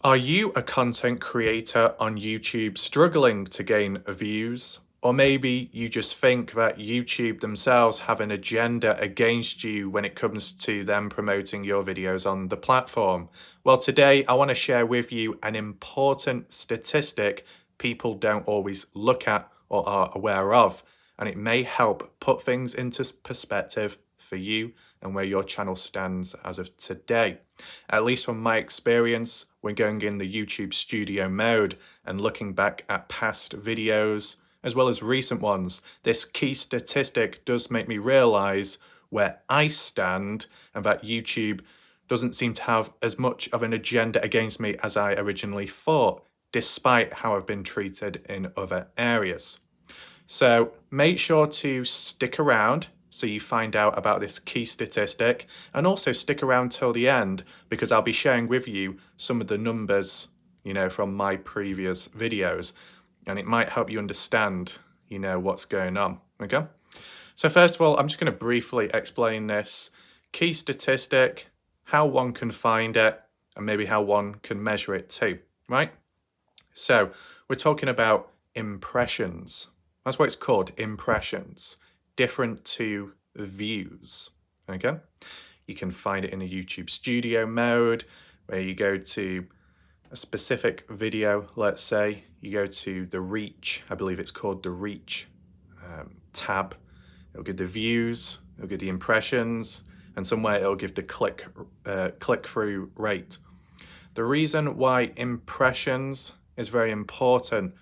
Are you a content creator on YouTube struggling to gain views? Or maybe you just think that YouTube themselves have an agenda against you when it comes to them promoting your videos on the platform. Well, today I want to share with you an important statistic people don't always look at or are aware of, and it may help put things into perspective for you and where your channel stands as of today. At least from my experience, when going in the YouTube studio mode and looking back at past videos, as well as recent ones, this key statistic does make me realize where I stand and that YouTube doesn't seem to have as much of an agenda against me as I originally thought, despite how I've been treated in other areas. So make sure to stick around so you find out about this key statistic, and also stick around till the end because I'll be sharing with you some of the numbers, from my previous videos, and it might help you understand, what's going on, okay? So first of all, I'm just going to briefly explain this key statistic, how one can find it, and maybe how one can measure it too, right? So we're talking about impressions. That's what it's called, impressions. Different to views, okay? You can find it in a YouTube studio mode where you go to a specific video, let's say, you go to the reach, I believe it's called the reach tab. It'll give the views, it'll give the impressions, and somewhere it'll give the click-through rate. The reason why impressions is very important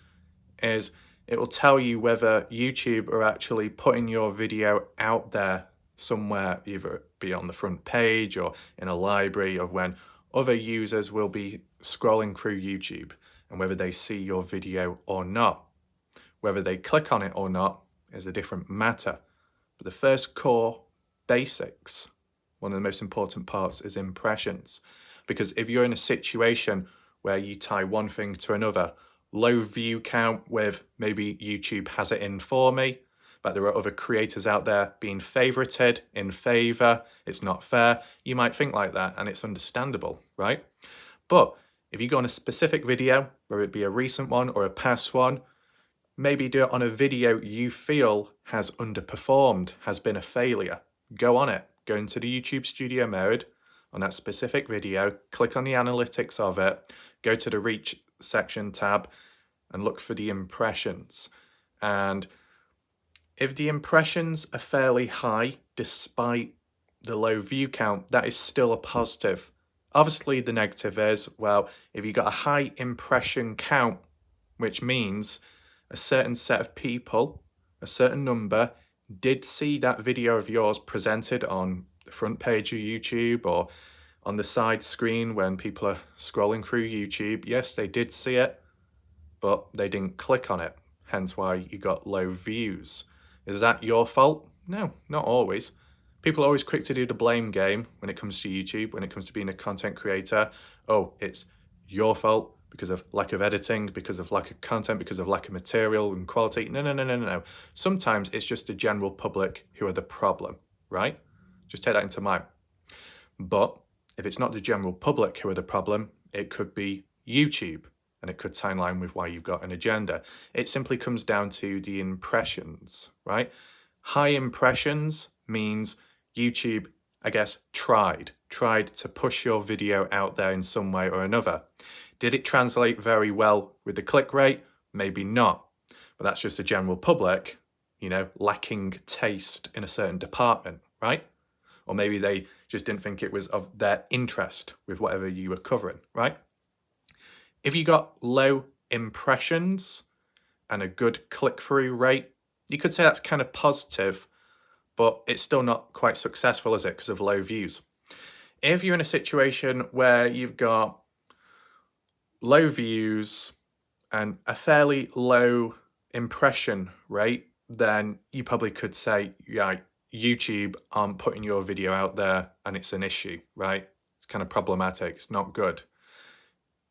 is it will tell you whether YouTube are actually putting your video out there somewhere, either be on the front page or in a library, of when other users will be scrolling through YouTube, and whether they see your video or not. Whether they click on it or not is a different matter. But the first core basics, one of the most important parts, is impressions. Because if you're in a situation where you tie one thing to another, low view count with maybe YouTube has it in for me, but there are other creators out there being favorited in favor, it's not fair, you might think like that, and it's understandable, right? But if you go on a specific video, whether it be a recent one or a past one, maybe do it on a video you feel has underperformed, has been a failure. Go on it, go into the YouTube studio mode on that specific video, click on the analytics of it, go to the reach section tab and look for the impressions. And if the impressions are fairly high despite the low view count, that is still a positive. Obviously the negative is, well, if you got a high impression count, which means a certain set of people, a certain number, did see that video of yours presented on the front page of YouTube or on the side screen when people are scrolling through YouTube. Yes, they did see it, but they didn't click on it, hence why you got low views. Is that your fault? No, not always. People are always quick to do the blame game when it comes to YouTube, when it comes to being a content creator. Oh, it's your fault because of lack of editing, because of lack of content, because of lack of material and quality. No. Sometimes it's just the general public who are the problem, right? Just take that into mind. But if it's not the general public who are the problem, it could be YouTube, and it could tie in line with why you've got an agenda. It simply comes down to the impressions, right? High impressions means YouTube, I guess, tried to push your video out there in some way or another. Did it translate very well with the click rate? Maybe not. But that's just the general public, lacking taste in a certain department, right? Or maybe they just didn't think it was of their interest with whatever you were covering, right? If you got low impressions and a good click-through rate, you could say that's kind of positive, but it's still not quite successful, is it, because of low views? If you're in a situation where you've got low views and a fairly low impression rate, then you probably could say, yeah, YouTube aren't putting your video out there and it's an issue, right? It's kind of problematic, it's not good.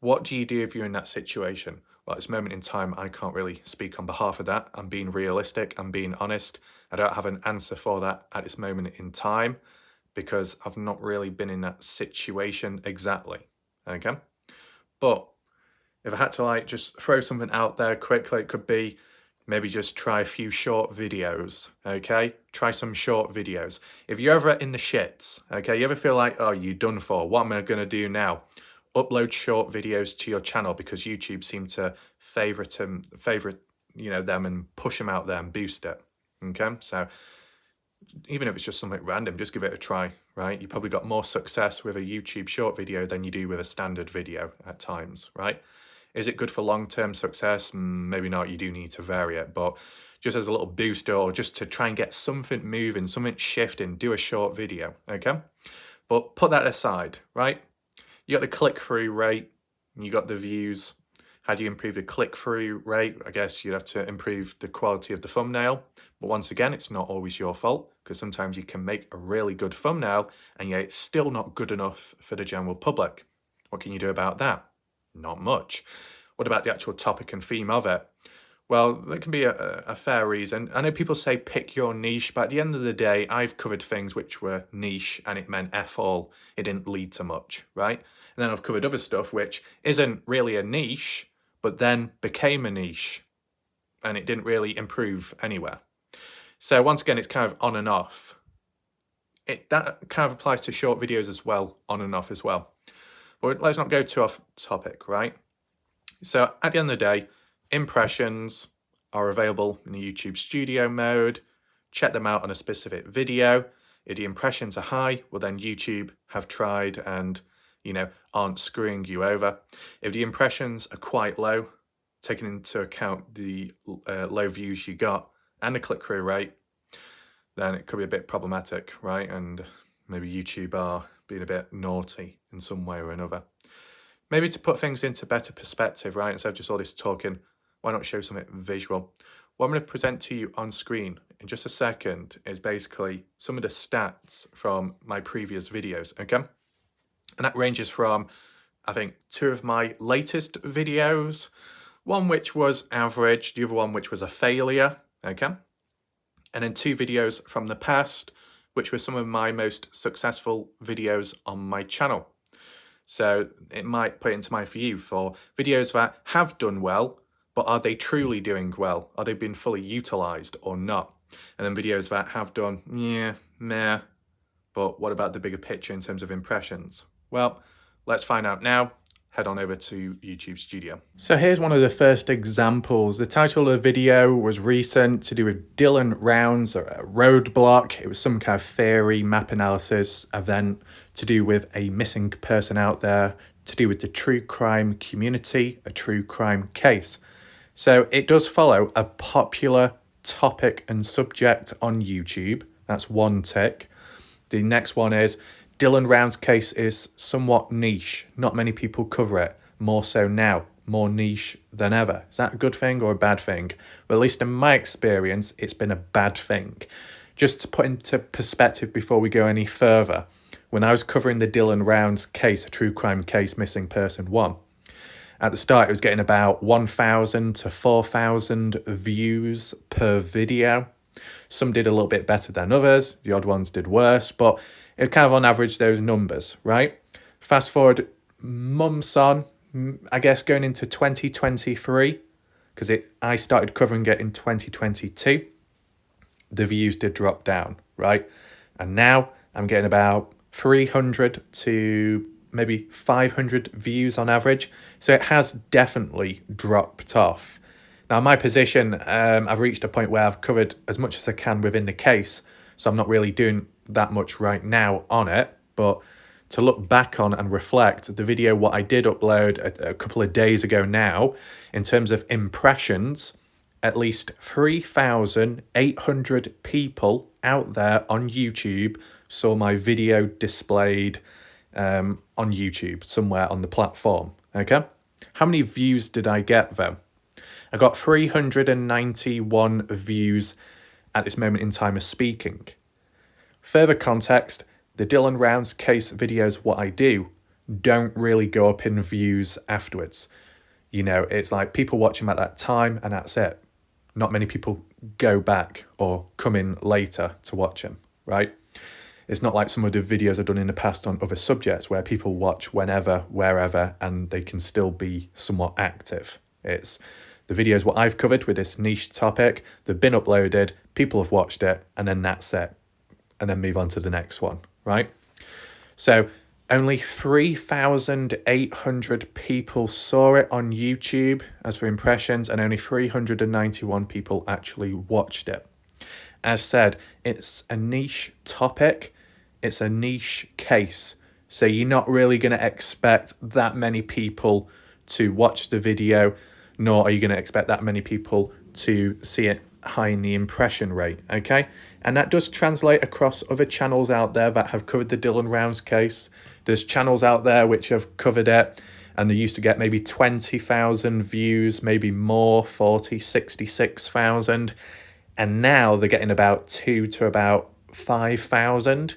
What do you do if you're in that situation? Well, at this moment in time, I can't really speak on behalf of that. I'm being realistic, I'm being honest. I don't have an answer for that at this moment in time because I've not really been in that situation exactly, okay? But if I had to like just throw something out there quickly, it could be maybe just try a few short videos, okay? Try some short videos. If you're ever in the shits, okay, you ever feel like, oh, you're done for, what am I gonna do now? Upload short videos to your channel because YouTube seem to favorite them, them and push them out there and boost it, okay? So even if it's just something random, just give it a try, right? You probably got more success with a YouTube short video than you do with a standard video at times, right? Is it good for long-term success? Maybe not, you do need to vary it, but just as a little booster or just to try and get something moving, something shifting, do a short video, okay? But put that aside, right? You got the click-through rate, you got the views. How do you improve the click-through rate? I guess you'd have to improve the quality of the thumbnail. But once again, it's not always your fault because sometimes you can make a really good thumbnail and yet it's still not good enough for the general public. What can you do about that? Not much. What about the actual topic and theme of it? Well, there can be a fair reason. I know people say pick your niche, but at the end of the day, I've covered things which were niche and it meant F all. It didn't lead to much, right? And then I've covered other stuff which isn't really a niche, but then became a niche and it didn't really improve anywhere. So once again, it's kind of on and off. That kind of applies to short videos as well, on and off as well. But let's not go too off topic, right? So at the end of the day, impressions are available in the YouTube studio mode. Check them out on a specific video. If the impressions are high, well then YouTube have tried and, aren't screwing you over. If the impressions are quite low, taking into account the low views you got and the click-through rate, then it could be a bit problematic, right? And maybe YouTube are being a bit naughty in some way or another. Maybe to put things into better perspective, right? Instead of just all this talking, why not show something visual? What I'm going to present to you on screen in just a second is basically some of the stats from my previous videos, okay? And that ranges from, I think, 2 of my latest videos, one which was average, the other one which was a failure, okay? And then 2 videos from the past, which were some of my most successful videos on my channel. So it might put into my view for videos that have done well, but are they truly doing well? Are they being fully utilized or not? And then videos that have done, meh, but what about the bigger picture in terms of impressions? Well, let's find out now. Head on over to YouTube Studio. So here's one of the first examples. The title of the video was recent, to do with Dylan Rounds, a roadblock. It was some kind of theory, map analysis event to do with a missing person out there, to do with the true crime community, a true crime case. So it does follow a popular topic and subject on YouTube. That's one tick. The next one is Dylan Round's case is somewhat niche. Not many people cover it. More so now. More niche than ever. Is that a good thing or a bad thing? Well, at least in my experience, it's been a bad thing. Just to put into perspective before we go any further, when I was covering the Dylan Round's case, a true crime case, missing person 1, at the start it was getting about 1,000 to 4,000 views per video. Some did a little bit better than others. The odd ones did worse, but it kind of on average those numbers, right? Fast forward months on, I guess going into 2023, because I started covering it in 2022, the views did drop down, right? And now I'm getting about 300 to maybe 500 views on average. So it has definitely dropped off. Now, my position, I've reached a point where I've covered as much as I can within the case, so I'm not really doing that much right now on it. But to look back on and reflect, the video what I did upload a couple of days ago now, in terms of impressions, at least 3,800 people out there on YouTube saw my video displayed on YouTube, somewhere on the platform, okay? How many views did I get, though? I got 391 views at this moment in time of speaking. Further context, the Dylan Rounds case videos, what I do, don't really go up in views afterwards. It's like people watch them at that time and that's it. Not many people go back or come in later to watch them, right? It's not like some of the videos I've done in the past on other subjects where people watch whenever, wherever, and they can still be somewhat active. It's the videos what I've covered with this niche topic, they've been uploaded, people have watched it, and then that's it. And then move on to the next one, right? So only 3,800 people saw it on YouTube as for impressions, and only 391 people actually watched it. As said, it's a niche topic, it's a niche case, so you're not really going to expect that many people to watch the video, nor are you going to expect that many people to see it high in the impression rate, okay? And that does translate across other channels out there that have covered the Dylan Rounds case. There's channels out there which have covered it, and they used to get maybe 20,000 views, maybe more, 40, 66,000. And now they're getting about 2 to about 5,000.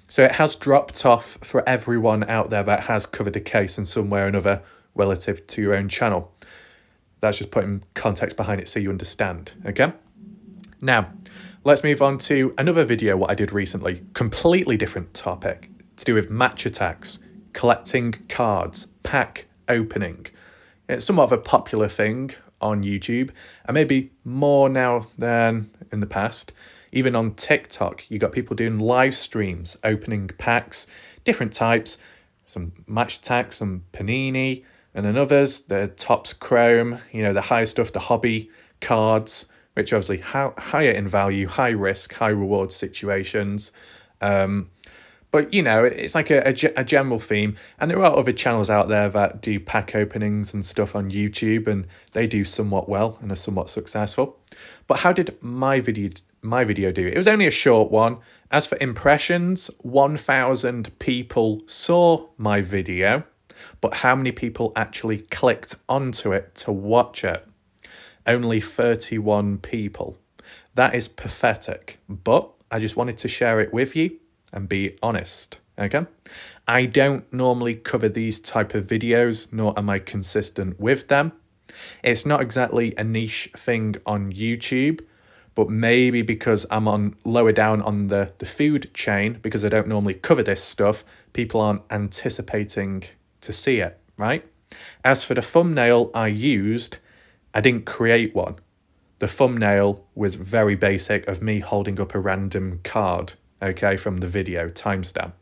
So it has dropped off for everyone out there that has covered the case in some way or another relative to your own channel. That's just putting context behind it so you understand, okay? Now, let's move on to another video what I did recently. Completely different topic to do with match attacks, collecting cards, pack opening. It's somewhat of a popular thing on YouTube, and maybe more now than in the past. Even on TikTok, you got people doing live streams, opening packs, different types, some match attacks, some panini, and then others, the Topps Chrome, you know, the high stuff, the hobby cards, which are obviously higher in value, high risk, high reward situations. But, you know, it's like a general theme. And there are other channels out there that do pack openings and stuff on YouTube, and they do somewhat well and are somewhat successful. But how did my video do? It was only a short one. As for impressions, 1,000 people saw my video, but how many people actually clicked onto it to watch it? Only 31 people. That is pathetic, but I just wanted to share it with you and be honest, okay? I don't normally cover these type of videos, nor am I consistent with them. It's not exactly a niche thing on YouTube, but maybe because I'm on lower down on the food chain, because I don't normally cover this stuff, people aren't anticipating to see it, right? As for the thumbnail I used, I didn't create one. The thumbnail was very basic of me holding up a random card, okay, from the video timestamp.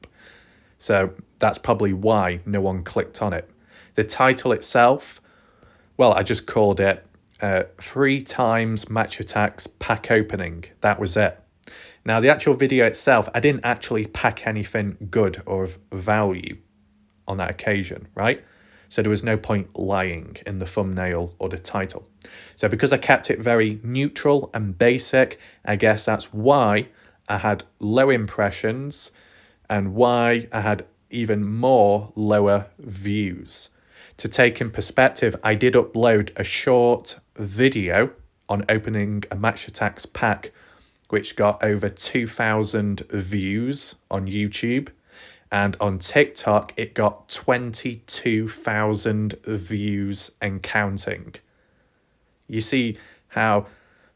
So that's probably why no one clicked on it. The title itself, well, I just called it 3 times match attacks pack opening. That was it. Now, the actual video itself, I didn't actually pack anything good or of value on that occasion, right? So there was no point lying in the thumbnail or the title. So because I kept it very neutral and basic, I guess that's why I had low impressions and why I had even more lower views. To take in perspective, I did upload a short video on opening a match attacks pack, which got over 2,000 views on YouTube. And on TikTok, it got 22,000 views and counting. You see how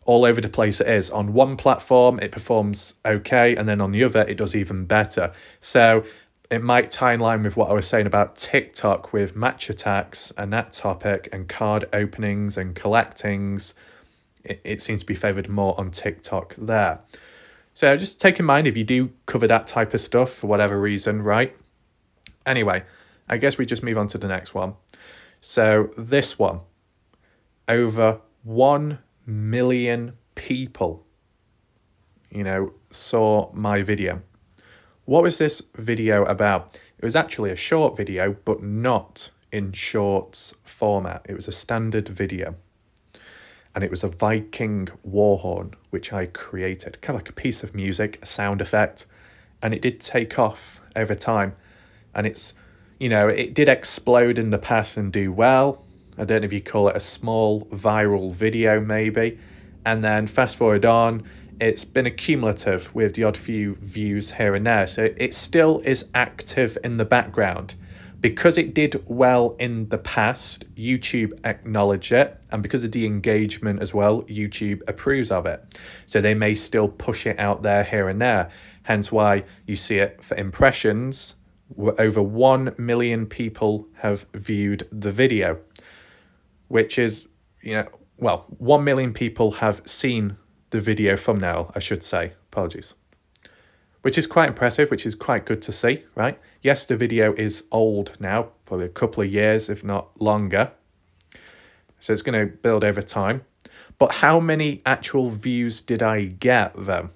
all over the place it is. On one platform, it performs okay, and then on the other, it does even better. So it might tie in line with what I was saying about TikTok with match attacks and that topic and card openings and collectings. It seems to be favoured more on TikTok there. So just take in mind if you do cover that type of stuff for whatever reason, right? Anyway, I guess we just move on to the next one. So this one, over 1 million people, saw my video. What was this video about? It was actually a short video, but not in shorts format. It was a standard video. And it was a Viking war horn, which I created. Kind of like a piece of music, a sound effect. And it did take off over time. And it's, it did explode in the past and do well. I don't know if you call it a small viral video, maybe. And then fast forward on, it's been accumulative with the odd few views here and there. So it still is active in the background. Because it did well in the past, YouTube acknowledged it. And because of the engagement as well, YouTube approves of it. So they may still push it out there here and there. Hence why you see it for impressions. Over 1 million people have viewed the video, which is, 1 million people have seen the video thumbnail, I should say. Apologies. Which is quite impressive, which is quite good to see, right? Yes, the video is old now, probably a couple of years, if not longer. So it's going to build over time. But how many actual views did I get, though?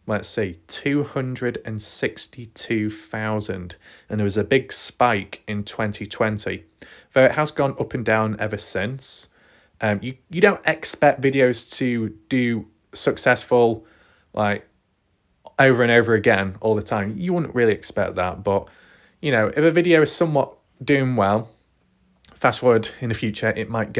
Let's see, 262,000. And there was a big spike in 2020. Though it has gone up and down ever since. You don't expect videos to do successful, like, over and over again all the time. You wouldn't really expect that. But, if a video is somewhat doing well, fast forward in the future, it might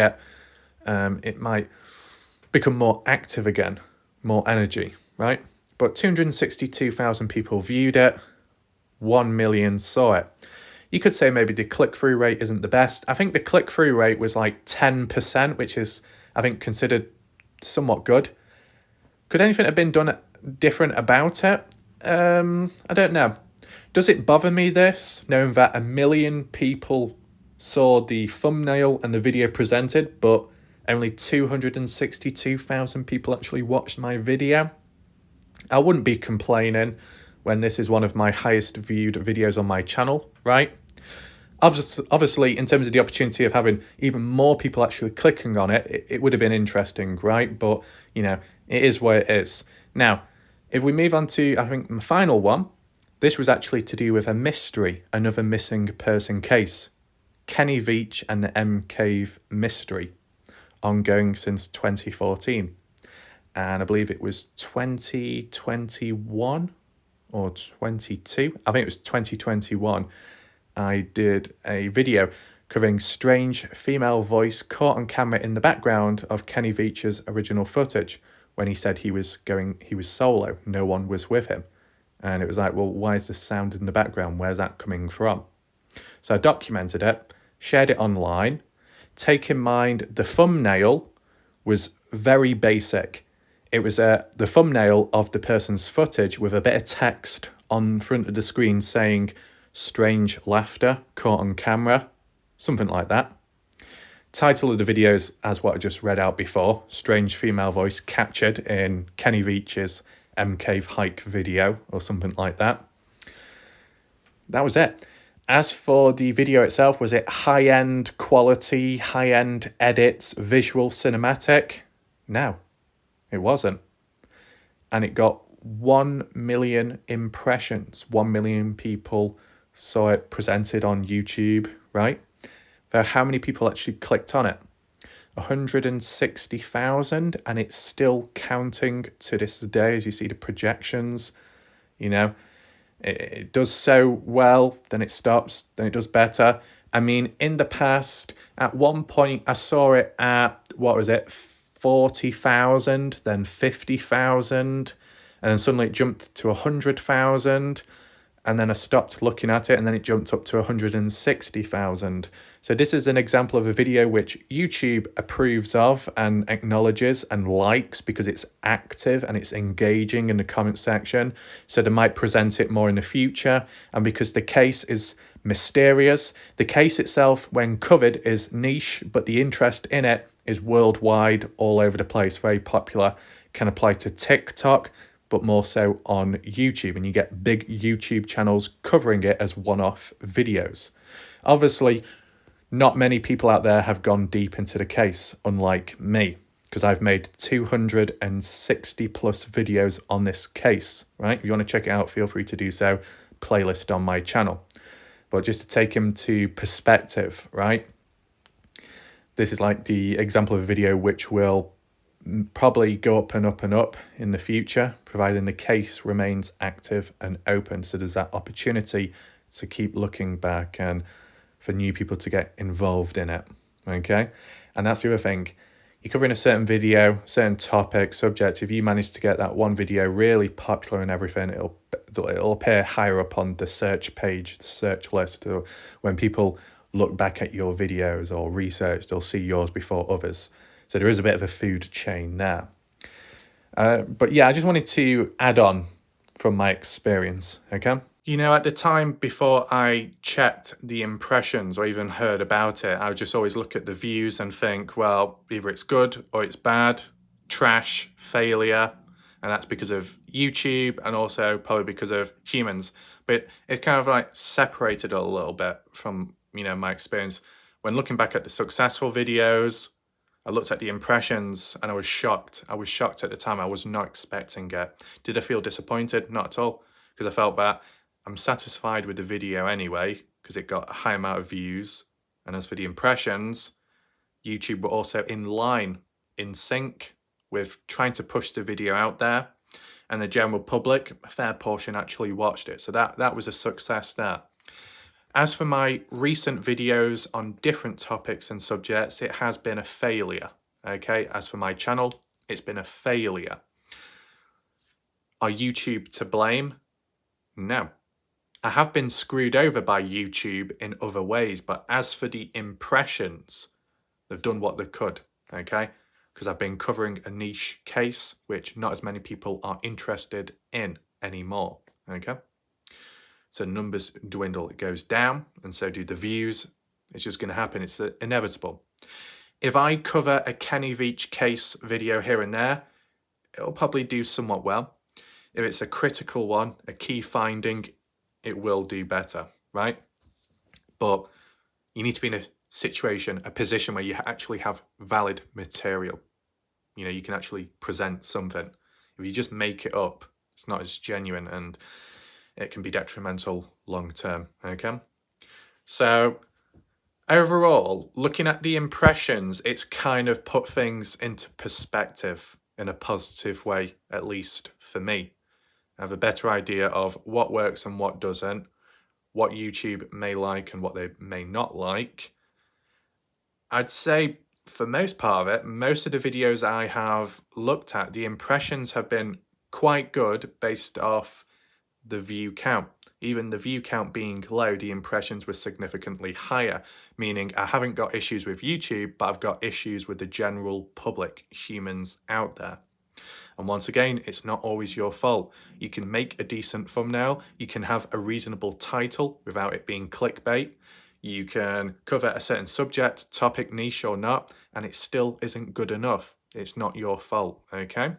become more active again, more energy, right? But 262,000 people viewed it, 1 million saw it. You could say maybe the click-through rate isn't the best. I think the click-through rate was like 10%, which is, I think, considered somewhat good. Could anything have been done different about it? I don't know. Does it bother me, this, knowing that 1 million people saw the thumbnail and the video presented, but only 262,000 people actually watched my video? I wouldn't be complaining when this is one of my highest viewed videos on my channel, right? Obviously, in terms of the opportunity of having even more people actually clicking on it, it would have been interesting, right? But, it is what it is. Now, if we move on to, I think, the final one, this was actually to do with a mystery, another missing person case. Kenny Veach and the M Cave mystery, ongoing since 2014. And I believe it was 2021 or 22. I think it was 2021. I did a video covering strange female voice caught on camera in the background of Kenny Veach's original footage when he said he was solo. No one was with him. And it was like, well, why is the sound in the background? Where's that coming from? So I documented it, shared it online. Take in mind, the thumbnail was very basic. It was the thumbnail of the person's footage with a bit of text on front of the screen saying, strange laughter caught on camera, something like that. Title of the video is, as what I just read out before, strange female voice captured in Kenny Veach's M Cave hike video, or something like that. That was it. As for the video itself, was it high-end quality, high-end edits, visual cinematic? No, it wasn't. And it got 1 million impressions. 1 million people saw it presented on YouTube, right? Though how many people actually clicked on it? 160,000, and it's still counting to this day. As you see the projections, it does so well, then it stops, then it does better. I mean, in the past, at one point, I saw it at, 40,000, then 50,000, and then suddenly it jumped to 100,000, and then I stopped looking at it, and then it jumped up to 160,000. So this is an example of a video which YouTube approves of and acknowledges and likes because it's active and it's engaging in the comment section. So they might present it more in the future. And because the case is mysterious, the case itself, when covered, is niche, but the interest in it is worldwide, all over the place, very popular, can apply to TikTok, but more so on YouTube. And you get big YouTube channels covering it as one-off videos. Obviously, not many people out there have gone deep into the case, unlike me, because I've made 260 plus videos on this case, right? If you want to check it out, feel free to do so. Playlist on my channel. But just to take him to perspective, right? This is like the example of a video which will probably go up and up and up in the future, providing the case remains active and open. So there's that opportunity to keep looking back and for new people to get involved in it, okay? And that's the other thing. You're covering a certain video, certain topic, subject. If you manage to get that one video really popular and everything, it'll appear higher up on the search page, the search list. Or when people look back at your videos or research, they'll see yours before others. So there is a bit of a food chain there. But yeah, I just wanted to add on from my experience, okay? You know, at the time before I checked the impressions or even heard about it, I would just always look at the views and think, well, either it's good or it's bad, trash, failure, and that's because of YouTube and also probably because of humans. But it kind of like separated a little bit from, you know, my experience. When looking back at the successful videos, I looked at the impressions and I was shocked. I was shocked at the time. I was not expecting it. Did I feel disappointed? Not at all, because I felt that I'm satisfied with the video anyway, because it got a high amount of views. And as for the impressions, YouTube were also in line, in sync with trying to push the video out there. And the general public, a fair portion actually watched it. So that was a success there. As for my recent videos on different topics and subjects, it has been a failure, okay? As for my channel, it's been a failure. Are YouTube to blame? No. I have been screwed over by YouTube in other ways, but as for the impressions, they've done what they could, okay? Because I've been covering a niche case, which not as many people are interested in anymore, okay? So numbers dwindle, it goes down, and so do the views. It's just going to happen. It's inevitable. If I cover a Kenny Veach case video here and there, it'll probably do somewhat well. If it's a critical one, a key finding, it will do better, right? But you need to be in a situation, a position where you actually have valid material. You know, you can actually present something. If you just make it up, it's not as genuine and it can be detrimental long term, okay? So overall, looking at the impressions, it's kind of put things into perspective in a positive way, at least for me. I have a better idea of what works and what doesn't, what YouTube may like and what they may not like. I'd say for most part of it, most of the videos I have looked at, the impressions have been quite good based off the view count. Even the view count being low, the impressions were significantly higher, meaning I haven't got issues with YouTube, but I've got issues with the general public, humans out there. And once again, it's not always your fault. You can make a decent thumbnail, you can have a reasonable title without it being clickbait, you can cover a certain subject, topic, niche or not, and it still isn't good enough. It's not your fault, okay?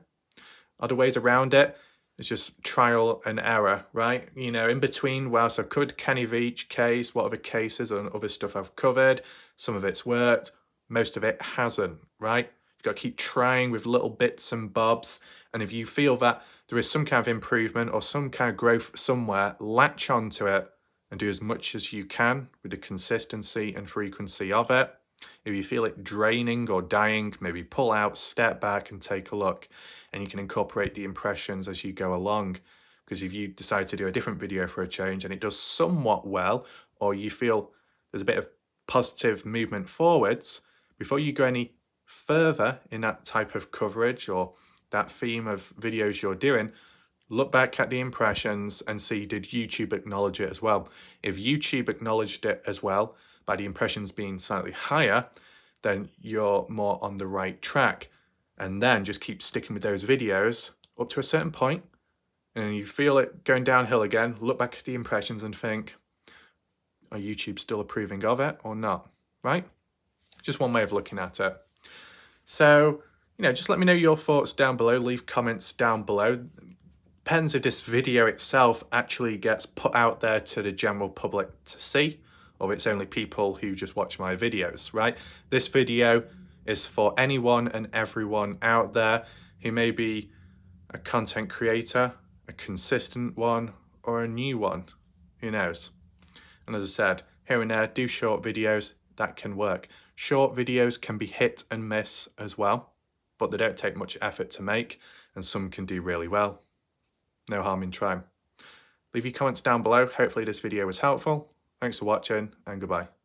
Other ways around it, it's just trial and error, right? You know, in between, whilst I've covered Kenny Veach case, what other cases and other stuff I've covered, some of it's worked, most of it hasn't, right? You've got to keep trying with little bits and bobs. And if you feel that there is some kind of improvement or some kind of growth somewhere, latch onto it and do as much as you can with the consistency and frequency of it. If you feel it draining or dying, maybe pull out, step back and take a look. And you can incorporate the impressions as you go along. Because if you decide to do a different video for a change and it does somewhat well, or you feel there's a bit of positive movement forwards, before you go any further in that type of coverage or that theme of videos you're doing, look back at the impressions and see, did YouTube acknowledge it as well? If YouTube acknowledged it as well, by the impressions being slightly higher, then you're more on the right track. And then just keep sticking with those videos up to a certain point, and you feel it going downhill again, look back at the impressions and think, are YouTube still approving of it or not, right? Just one way of looking at it. So, you know, just let me know your thoughts down below, leave comments down below. Depends if this video itself actually gets put out there to the general public to see, or it's only people who just watch my videos, right? This video is for anyone and everyone out there who may be a content creator, a consistent one, or a new one. Who knows? And as I said, here and there, do short videos. That can work. Short videos can be hit and miss as well, but they don't take much effort to make, and some can do really well. No harm in trying. Leave your comments down below. Hopefully this video was helpful. Thanks for watching, and goodbye.